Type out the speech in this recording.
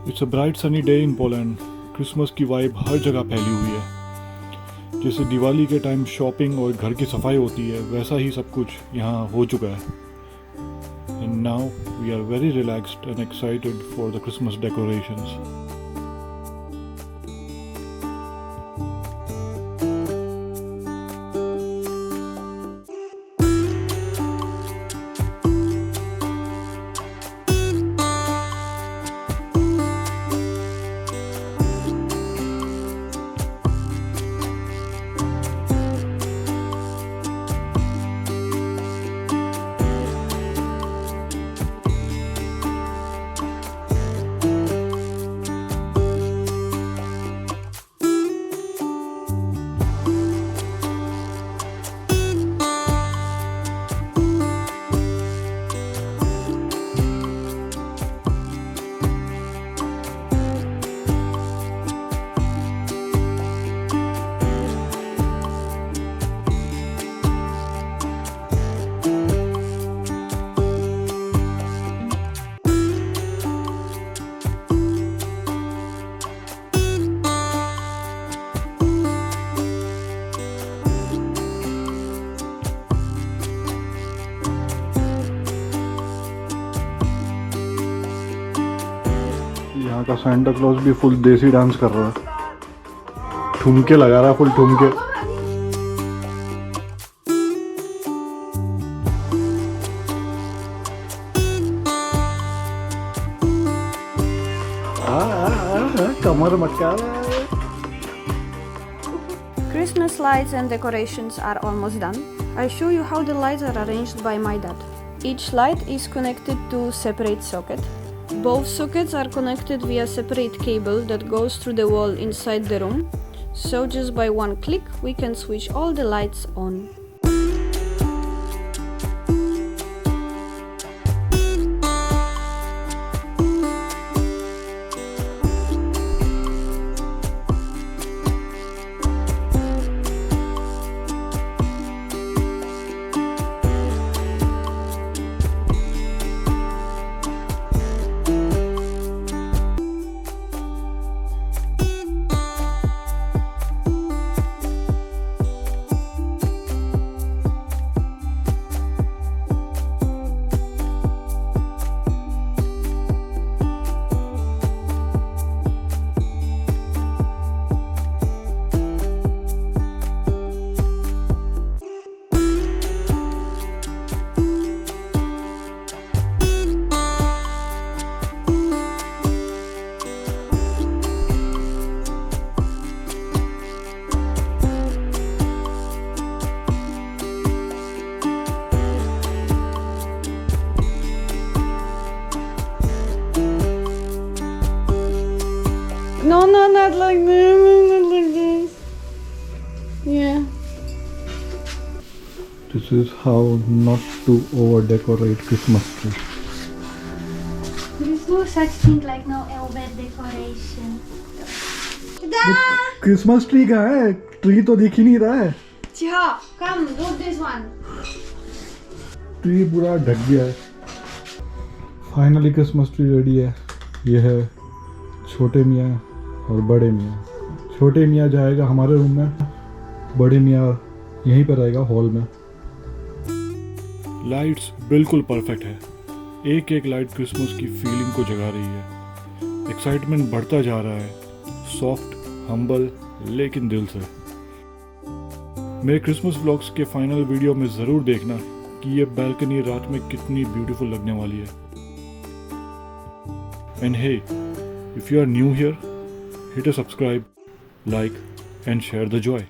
It's a bright sunny day in Poland. Christmas की vibe हर जगह फैली हुई है। जैसे दिवाली के टाइम शॉपिंग और घर की सफाई होती है, वैसा ही सब कुछ यहाँ हो चुका है। And now we are very relaxed and excited for the Christmas decorations. यहाँ का सेंटा क्लॉज भी फुल देसी डांस कर रहा है, ठुमके लगा रहा है, फुल ठुमके। कमर मटका। Christmas lights and decorations are almost done. I'll show you how the lights are arranged by my dad. Each light is connected to a separate socket. Both sockets are connected via separate cable that goes through the wall inside the room. So just by one click we can switch all the lights on. No, not like this, not like this. Yeah. This is how not to over decorate Christmas tree. There is no such thing like no over decoration. Christmas tree कहाँ है? Tree तो दिख ही नहीं रहा है। Chiha, come do this one. Tree पूरा ढक गया है। फाइनली क्रिसमस ट्री रेडी है। ये है छोटे मियाँ और बड़े मियाँ। छोटे मियाँ जाएगा हमारे रूम में, बड़े मियाँ यहीं पर रहेगा हॉल में। लाइट्स बिल्कुल परफेक्ट है। एक एक लाइट क्रिसमस की फीलिंग को जगा रही है। एक्साइटमेंट बढ़ता जा रहा है, सॉफ्ट, हम्बल, लेकिन दिल से। मेरे क्रिसमस व्लॉग्स के फाइनल वीडियो में ज़रूर देखना कि ये बालकनी रात में कितनी ब्यूटीफुल लगने वाली है। And hey, if you are new here, hit a subscribe, like and share the joy.